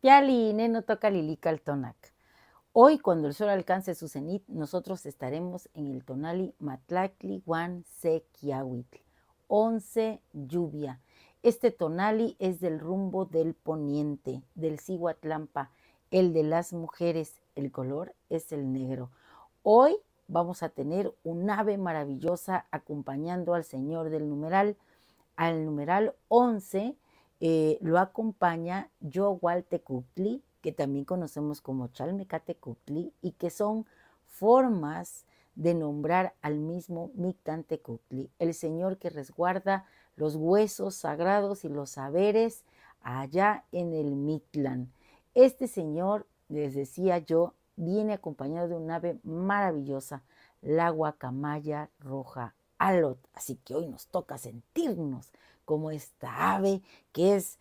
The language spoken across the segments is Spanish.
Piali, neno toca lilica al tonac. Hoy, cuando el sol alcance su cenit, nosotros estaremos en el tonali Matlactli Huan Se Quiahuitl, 11 lluvia. Este tonali es del rumbo del poniente, del Cihuatlampa, el de las mujeres. El color es el negro. Hoy vamos a tener un ave maravillosa acompañando al señor del numeral. Al numeral 11 lo acompaña Yohualtecutli, que también conocemos como Chalmecatecutli, y que son formas de nombrar al mismo Mictantecutli, el señor que resguarda los huesos sagrados y los saberes allá en el Mictlán. Este señor, les decía yo, viene acompañado de un ave maravillosa, la guacamaya roja Alot. Así que hoy nos toca sentirnos como esta ave que es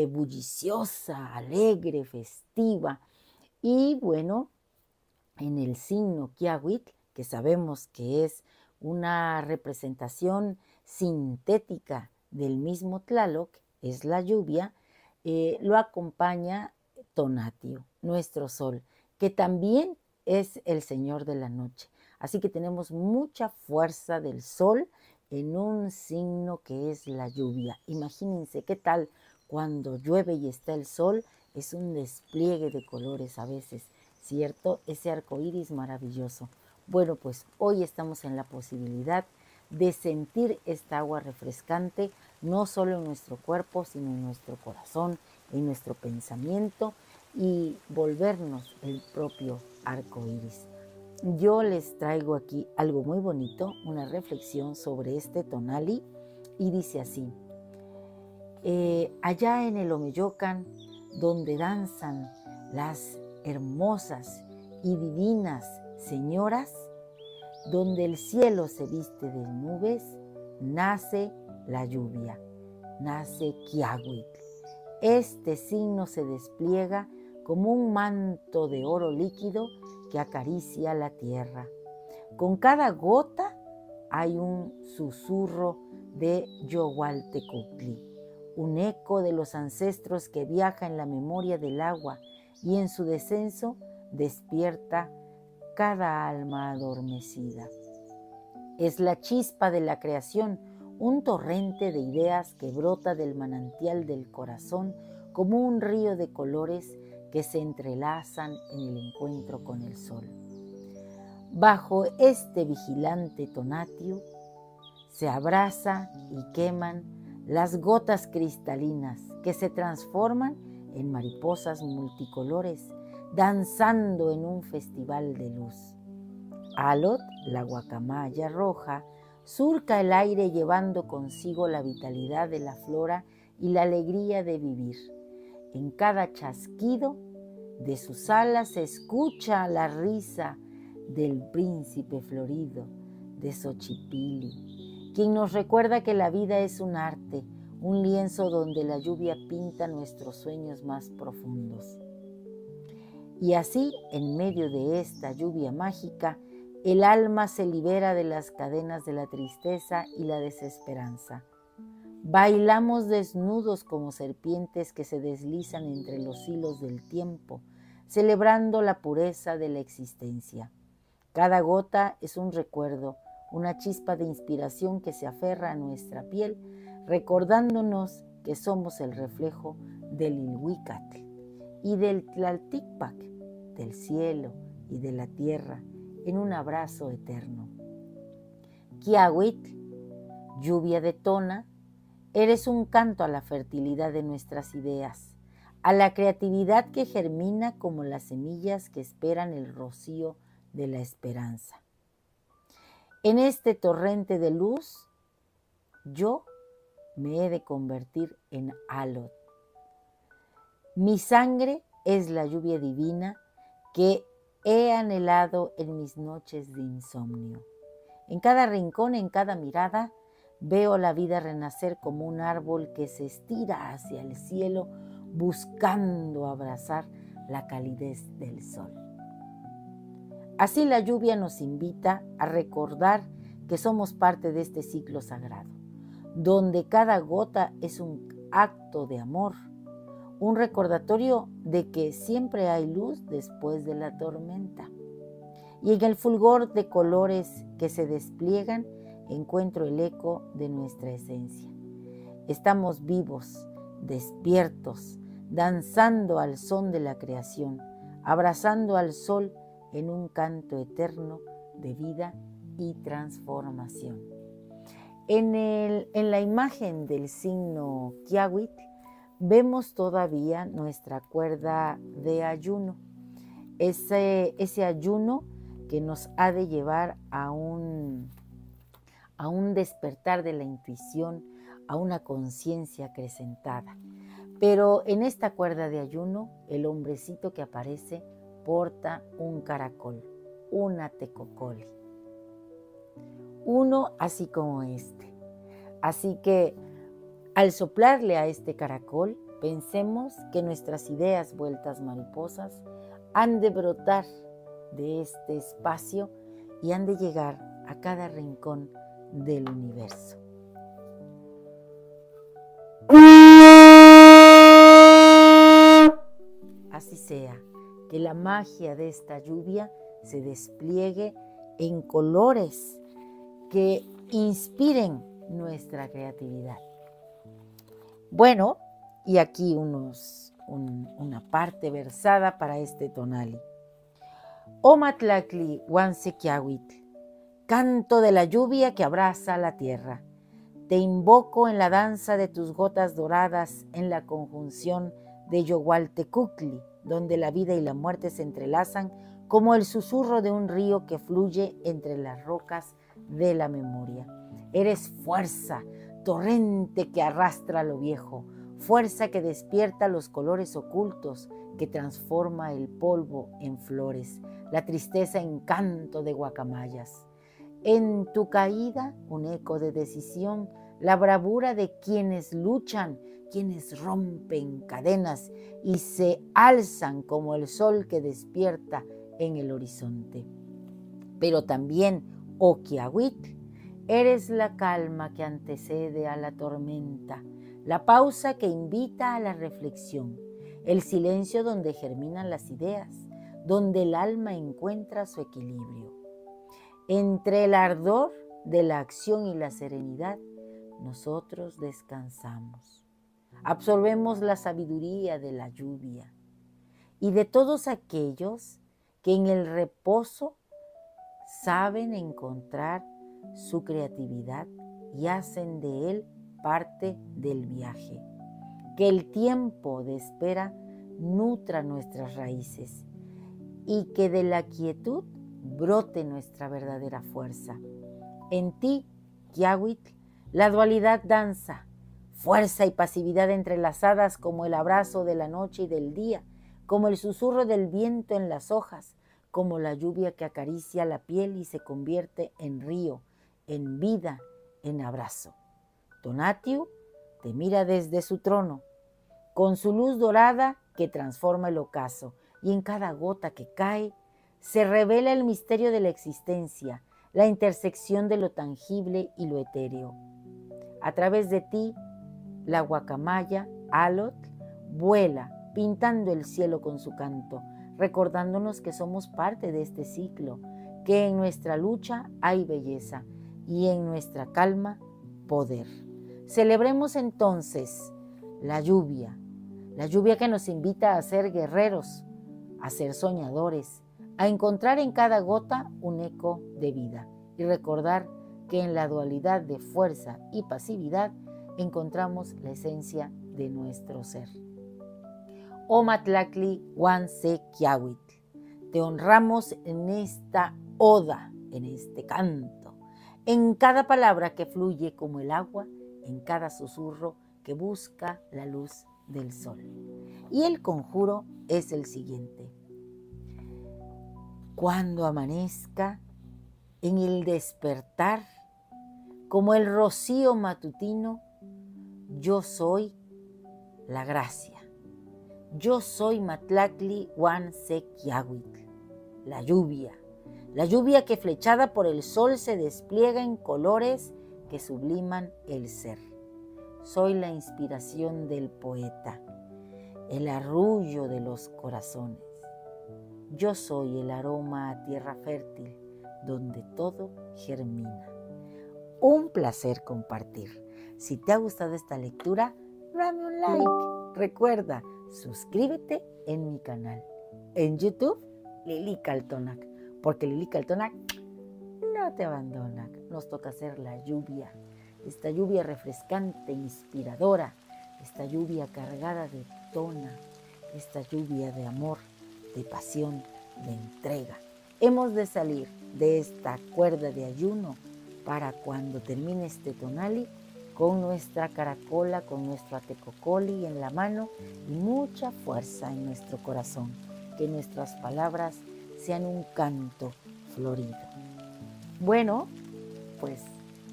bulliciosa, alegre, festiva. Y bueno, en el signo Quiahuitl, que sabemos que es una representación sintética del mismo Tlaloc, es la lluvia, lo acompaña Tonatio, nuestro sol, que también es el señor de la noche. Así que tenemos mucha fuerza del sol en un signo que es la lluvia. Imagínense qué tal cuando llueve y está el sol, es un despliegue de colores a veces, ¿cierto? Ese arco iris maravilloso. Bueno, pues hoy estamos en la posibilidad de sentir esta agua refrescante, no solo en nuestro cuerpo, sino en nuestro corazón, en nuestro pensamiento, y volvernos el propio arco iris. Yo les traigo aquí algo muy bonito, una reflexión sobre este tonali, y dice así: allá en el Omeyocan, donde danzan las hermosas y divinas señoras, donde el cielo se viste de nubes, nace la lluvia, nace Quiahuitl. Este signo se despliega como un manto de oro líquido que acaricia la tierra. Con cada gota hay un susurro de Yohualtecutli, un eco de los ancestros que viaja en la memoria del agua y en su descenso despierta cada alma adormecida. Es la chispa de la creación, un torrente de ideas que brota del manantial del corazón como un río de colores que se entrelazan en el encuentro con el sol. Bajo este vigilante tonatio se abraza y queman las gotas cristalinas que se transforman en mariposas multicolores, danzando en un festival de luz. Alot, la guacamaya roja, surca el aire llevando consigo la vitalidad de la flora y la alegría de vivir. En cada chasquido de sus alas se escucha la risa del príncipe florido de Xochipilli, quien nos recuerda que la vida es un arte, un lienzo donde la lluvia pinta nuestros sueños más profundos. Y así, en medio de esta lluvia mágica, el alma se libera de las cadenas de la tristeza y la desesperanza. Bailamos desnudos como serpientes que se deslizan entre los hilos del tiempo, celebrando la pureza de la existencia. Cada gota es un recuerdo, una chispa de inspiración que se aferra a nuestra piel, recordándonos que somos el reflejo del Ilhuicatl y del Tlalticpac, del cielo y de la tierra, en un abrazo eterno. Quiahuitl, lluvia de Tona, eres un canto a la fertilidad de nuestras ideas, a la creatividad que germina como las semillas que esperan el rocío de la esperanza. En este torrente de luz, yo me he de convertir en Alot. Mi sangre es la lluvia divina que he anhelado en mis noches de insomnio. En cada rincón, en cada mirada, veo la vida renacer como un árbol que se estira hacia el cielo buscando abrazar la calidez del sol. Así la lluvia nos invita a recordar que somos parte de este ciclo sagrado, donde cada gota es un acto de amor, un recordatorio de que siempre hay luz después de la tormenta. Y en el fulgor de colores que se despliegan, encuentro el eco de nuestra esencia. Estamos vivos, despiertos, danzando al son de la creación, abrazando al sol en un canto eterno de vida y transformación. En la imagen del signo Quiahuitl vemos todavía nuestra cuerda de ayuno, ese ayuno que nos ha de llevar a un despertar de la intuición, a una conciencia acrecentada. Pero en esta cuerda de ayuno, el hombrecito que aparece porta un caracol, una tecocoli. Uno así como este. Así que al soplarle a este caracol, pensemos que nuestras ideas vueltas mariposas han de brotar de este espacio y han de llegar a cada rincón del universo. Así sea, que la magia de esta lluvia se despliegue en colores que inspiren nuestra creatividad. Bueno, y aquí una parte versada para este tonali. Omatlacli Huansequiahuitl, canto de la lluvia que abraza la tierra. Te invoco en la danza de tus gotas doradas, en la conjunción de Yohualtecuhtli, donde la vida y la muerte se entrelazan como el susurro de un río que fluye entre las rocas de la memoria. Eres fuerza, torrente que arrastra lo viejo, fuerza que despierta los colores ocultos, que transforma el polvo en flores, la tristeza en canto de guacamayas. En tu caída, un eco de decisión, la bravura de quienes luchan, quienes rompen cadenas y se alzan como el sol que despierta en el horizonte. Pero también, oh Quiahuitl, eres la calma que antecede a la tormenta, la pausa que invita a la reflexión, el silencio donde germinan las ideas, donde el alma encuentra su equilibrio. Entre el ardor de la acción y la serenidad, nosotros descansamos. Absorbemos la sabiduría de la lluvia y de todos aquellos que en el reposo saben encontrar su creatividad y hacen de él parte del viaje. Que el tiempo de espera nutra nuestras raíces y que de la quietud brote nuestra verdadera fuerza. En ti, Quiahuitl, la dualidad danza, fuerza y pasividad entrelazadas como el abrazo de la noche y del día, como el susurro del viento en las hojas, como la lluvia que acaricia la piel y se convierte en río, en vida, en abrazo. Tonatiuh te mira desde su trono, con su luz dorada que transforma el ocaso, y en cada gota que cae se revela el misterio de la existencia, la intersección de lo tangible y lo etéreo. A través de ti, la guacamaya, Alotl, vuela, pintando el cielo con su canto, recordándonos que somos parte de este ciclo, que en nuestra lucha hay belleza y en nuestra calma, poder. Celebremos entonces la lluvia que nos invita a ser guerreros, a ser soñadores, a encontrar en cada gota un eco de vida y recordar que en la dualidad de fuerza y pasividad encontramos la esencia de nuestro ser. Omatlacli Huansequiahuitl, te honramos en esta oda, en este canto, en cada palabra que fluye como el agua, en cada susurro que busca la luz del sol. Y el conjuro es el siguiente. Cuando amanezca, en el despertar, como el rocío matutino, yo soy la gracia. Yo soy Matlacli Huansequiahuitl, la lluvia que flechada por el sol se despliega en colores que subliman el ser. Soy la inspiración del poeta. el arrullo de los corazones. Yo soy el aroma a tierra fértil donde todo germina. Un placer compartir. Si te ha gustado esta lectura, dame un like. Recuerda, suscríbete en mi canal. En YouTube, Lili Caltonac, porque Lili Caltonac no te abandona. Nos toca hacer la lluvia, esta lluvia refrescante, inspiradora, esta lluvia cargada de tona, esta lluvia de amor, de pasión, de entrega. Hemos de salir de esta cuerda de ayuno para cuando termine este tonali con nuestra caracola, con nuestro atecocoli en la mano y mucha fuerza en nuestro corazón. Que nuestras palabras sean un canto florido. Bueno, pues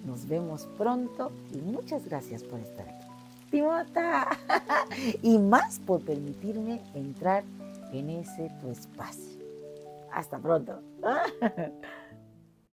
nos vemos pronto y muchas gracias por estar aquí. Timota, y más por permitirme entrar en ese tu espacio. Hasta pronto.